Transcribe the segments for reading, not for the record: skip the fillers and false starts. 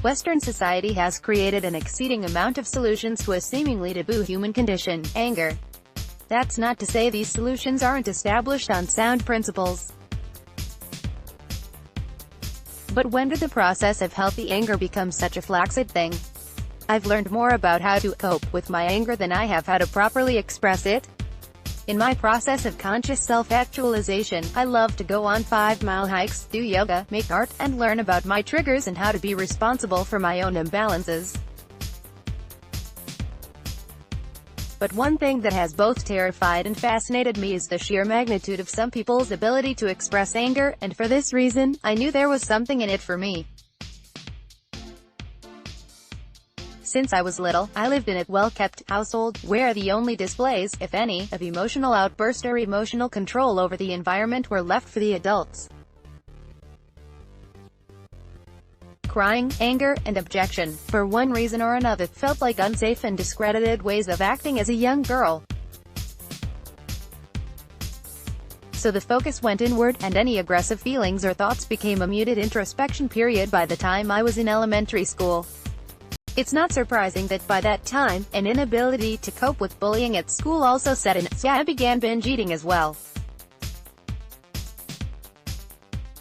Western society has created an exceeding amount of solutions to a seemingly taboo human condition, anger. That's not to say these solutions aren't established on sound principles. But when did the process of healthy anger become such a flaccid thing? I've learned more about how to cope with my anger than I have how to properly express it. In my process of conscious self-actualization, I love to go on 5-mile hikes, do yoga, make art, and learn about my triggers and how to be responsible for my own imbalances. But one thing that has both terrified and fascinated me is the sheer magnitude of some people's ability to express anger, and for this reason, I knew there was something in it for me. Since I was little, I lived in a well-kept household, where the only displays, if any, of emotional outburst or emotional control over the environment were left for the adults. Crying, anger, and objection, for one reason or another, felt like unsafe and discredited ways of acting as a young girl. So the focus went inward, and any aggressive feelings or thoughts became a muted introspection period by the time I was in elementary school. It's not surprising that by that time, an inability to cope with bullying at school also set in, so I began binge eating as well.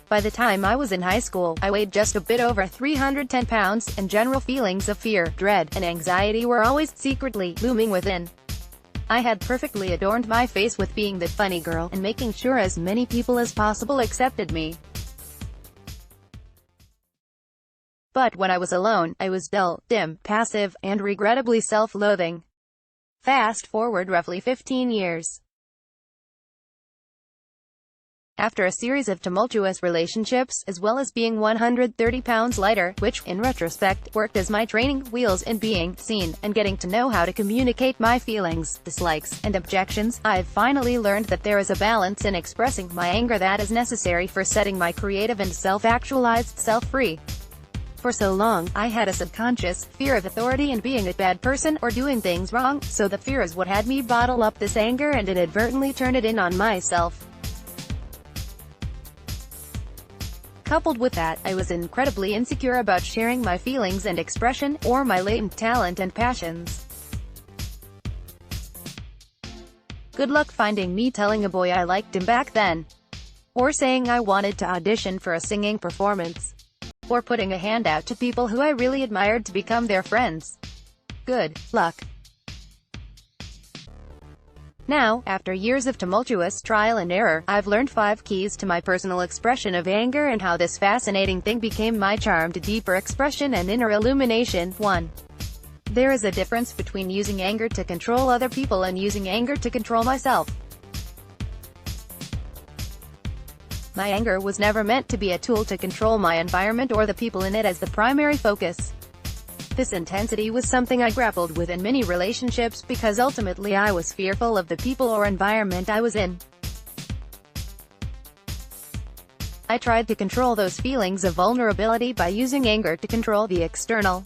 By the time I was in high school, I weighed just a bit over 310 pounds, and general feelings of fear, dread, and anxiety were always secretly looming within. I had perfectly adorned my face with being the funny girl, and making sure as many people as possible accepted me. But when I was alone, I was dull, dim, passive, and regrettably self-loathing. Fast forward roughly 15 years. After a series of tumultuous relationships, as well as being 130 pounds lighter, which, in retrospect, worked as my training wheels in being seen, and getting to know how to communicate my feelings, dislikes, and objections, I've finally learned that there is a balance in expressing my anger that is necessary for setting my creative and self-actualized self free. For so long, I had a subconscious fear of authority and being a bad person, or doing things wrong, so the fear is what had me bottle up this anger and inadvertently turn it in on myself. Coupled with that, I was incredibly insecure about sharing my feelings and expression, or my latent talent and passions. Good luck finding me telling a boy I liked him back then. Or saying I wanted to audition for a singing performance. Or putting a hand out to people who I really admired to become their friends. Good luck. Now, after years of tumultuous trial and error, I've learned 5 keys to my personal expression of anger and how this fascinating thing became my charm to deeper expression and inner illumination. 1. There is a difference between using anger to control other people and using anger to control myself. My anger was never meant to be a tool to control my environment or the people in it as the primary focus. This intensity was something I grappled with in many relationships because ultimately I was fearful of the people or environment I was in. I tried to control those feelings of vulnerability by using anger to control the external.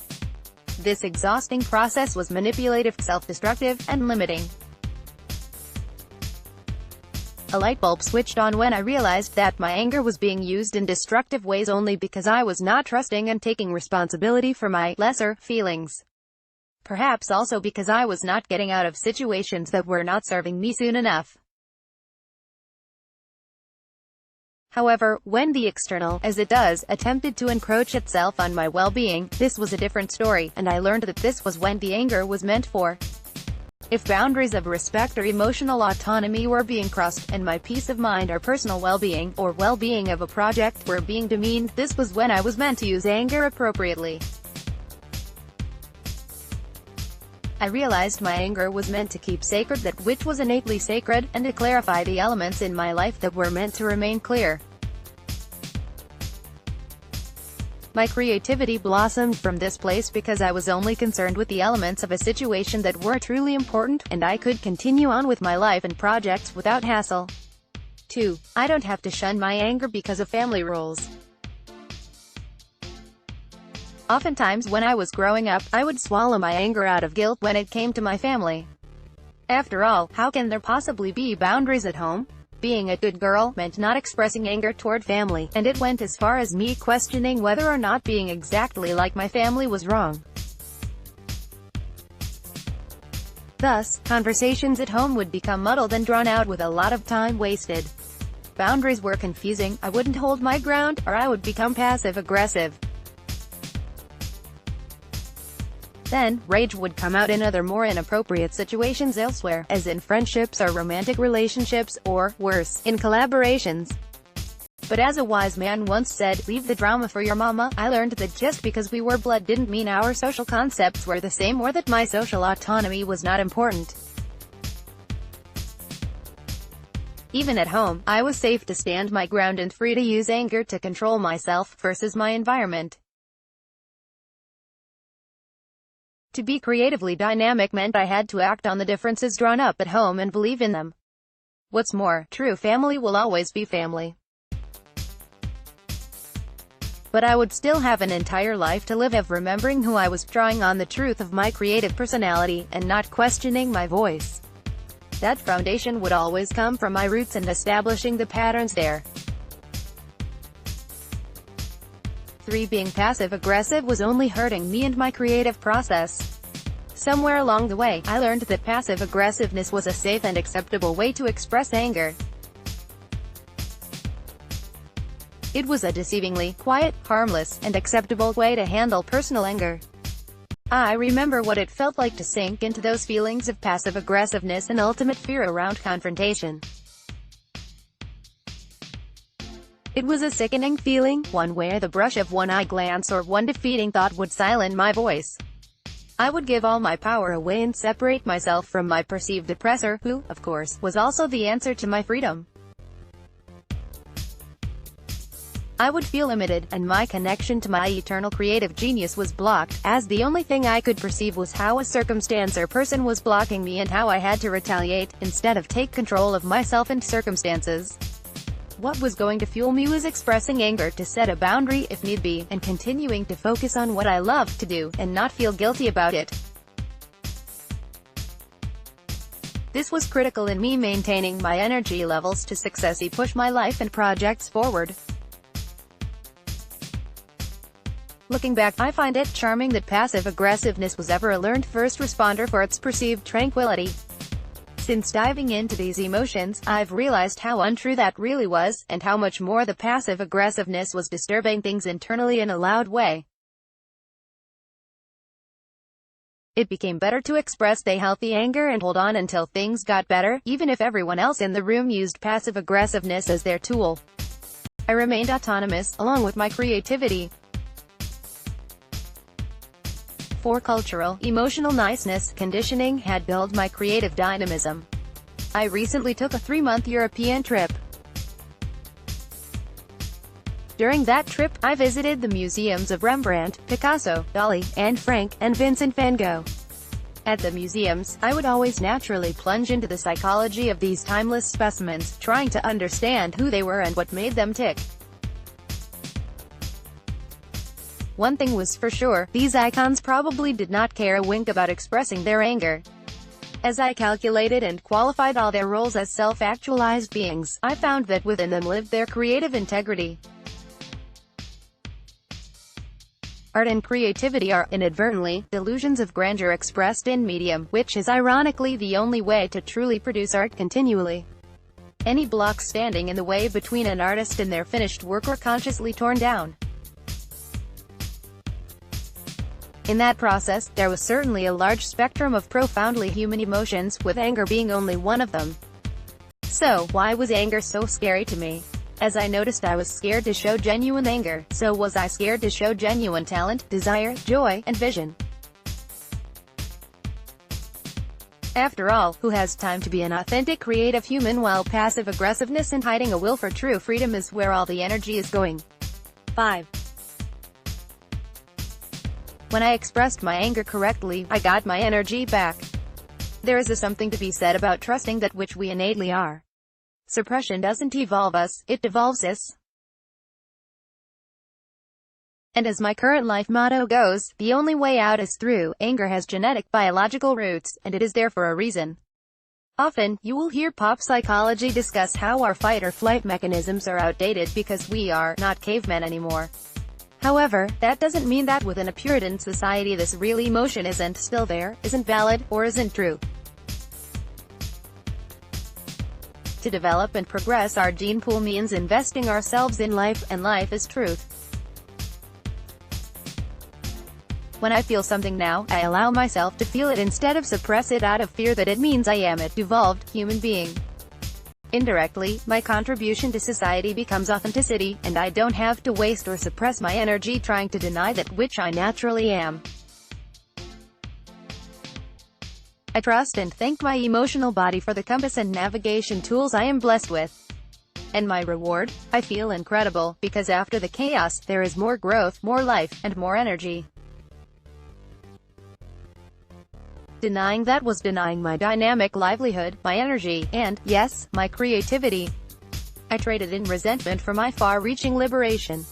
This exhausting process was manipulative, self-destructive, and limiting. A light bulb switched on when I realized that my anger was being used in destructive ways only because I was not trusting and taking responsibility for my lesser feelings. Perhaps also because I was not getting out of situations that were not serving me soon enough. However, when the external, as it does, attempted to encroach itself on my well-being, this was a different story, and I learned that this was when the anger was meant for. If boundaries of respect or emotional autonomy were being crossed, and my peace of mind or personal well-being, or well-being of a project, were being demeaned, this was when I was meant to use anger appropriately. I realized my anger was meant to keep sacred that which was innately sacred, and to clarify the elements in my life that were meant to remain clear. My creativity blossomed from this place because I was only concerned with the elements of a situation that were truly important, and I could continue on with my life and projects without hassle. 2. I don't have to shun my anger because of family roles. Oftentimes when I was growing up, I would swallow my anger out of guilt when it came to my family. After all, how can there possibly be boundaries at home? Being a good girl meant not expressing anger toward family, and it went as far as me questioning whether or not being exactly like my family was wrong. Thus, conversations at home would become muddled and drawn out with a lot of time wasted. Boundaries were confusing, I wouldn't hold my ground, or I would become passive-aggressive. Then, rage would come out in other more inappropriate situations elsewhere, as in friendships or romantic relationships, or, worse, in collaborations. But as a wise man once said, leave the drama for your mama. I learned that just because we were blood didn't mean our social concepts were the same or that my social autonomy was not important. Even at home, I was safe to stand my ground and free to use anger to control myself versus my environment. To be creatively dynamic meant I had to act on the differences drawn up at home and believe in them. What's more, true family will always be family. But I would still have an entire life to live of remembering who I was, drawing on the truth of my creative personality, and not questioning my voice. That foundation would always come from my roots and establishing the patterns there. 3. Being passive-aggressive was only hurting me and my creative process. Somewhere along the way, I learned that passive-aggressiveness was a safe and acceptable way to express anger. It was a deceivingly quiet, harmless, and acceptable way to handle personal anger. I remember what it felt like to sink into those feelings of passive-aggressiveness and ultimate fear around confrontation. It was a sickening feeling, one where the brush of one eye glance or one defeating thought would silence my voice. I would give all my power away and separate myself from my perceived oppressor, who, of course, was also the answer to my freedom. I would feel limited, and my connection to my eternal creative genius was blocked, as the only thing I could perceive was how a circumstance or person was blocking me and how I had to retaliate, instead of take control of myself and circumstances. What was going to fuel me was expressing anger to set a boundary if need be, and continuing to focus on what I loved to do, and not feel guilty about it. This was critical in me maintaining my energy levels to successfully push my life and projects forward. Looking back, I find it charming that passive-aggressiveness was ever a learned first responder for its perceived tranquility. Since diving into these emotions, I've realized how untrue that really was, and how much more the passive-aggressiveness was disturbing things internally in a loud way. It became better to express the healthy anger and hold on until things got better, even if everyone else in the room used passive-aggressiveness as their tool. I remained autonomous, along with my creativity. 4. Cultural, emotional niceness conditioning had built my creative dynamism. I recently took a 3-month European trip. During that trip, I visited the museums of Rembrandt, Picasso, Dali, Anne Frank, and Vincent van Gogh. At the museums, I would always naturally plunge into the psychology of these timeless specimens, trying to understand who they were and what made them tick. One thing was for sure, these icons probably did not care a wink about expressing their anger. As I calculated and qualified all their roles as self-actualized beings, I found that within them lived their creative integrity. Art and creativity are, inadvertently, delusions of grandeur expressed in medium, which is ironically the only way to truly produce art continually. Any blocks standing in the way between an artist and their finished work are consciously torn down. In that process, there was certainly a large spectrum of profoundly human emotions, with anger being only one of them. So, why was anger so scary to me? As I noticed I was scared to show genuine anger, so was I scared to show genuine talent, desire, joy, and vision. After all, who has time to be an authentic creative human while passive-aggressiveness and hiding a will for true freedom is where all the energy is going? 5. When I expressed my anger correctly, I got my energy back. There is something to be said about trusting that which we innately are. Suppression doesn't evolve us, it devolves us. And as my current life motto goes, the only way out is through. Anger has genetic, biological roots, and it is there for a reason. Often, you will hear pop psychology discuss how our fight-or-flight mechanisms are outdated because we are not cavemen anymore. However, that doesn't mean that within a Puritan society this real emotion isn't still there, isn't valid, or isn't true. To develop and progress our gene pool means investing ourselves in life, and life is truth. When I feel something now, I allow myself to feel it instead of suppress it out of fear that it means I am an evolved human being. Indirectly, my contribution to society becomes authenticity, and I don't have to waste or suppress my energy trying to deny that which I naturally am. I trust and thank my emotional body for the compass and navigation tools I am blessed with. And my reward? I feel incredible, because after the chaos, there is more growth, more life, and more energy. Denying that was denying my dynamic livelihood, my energy, and, yes, my creativity. I traded in resentment for my far-reaching liberation.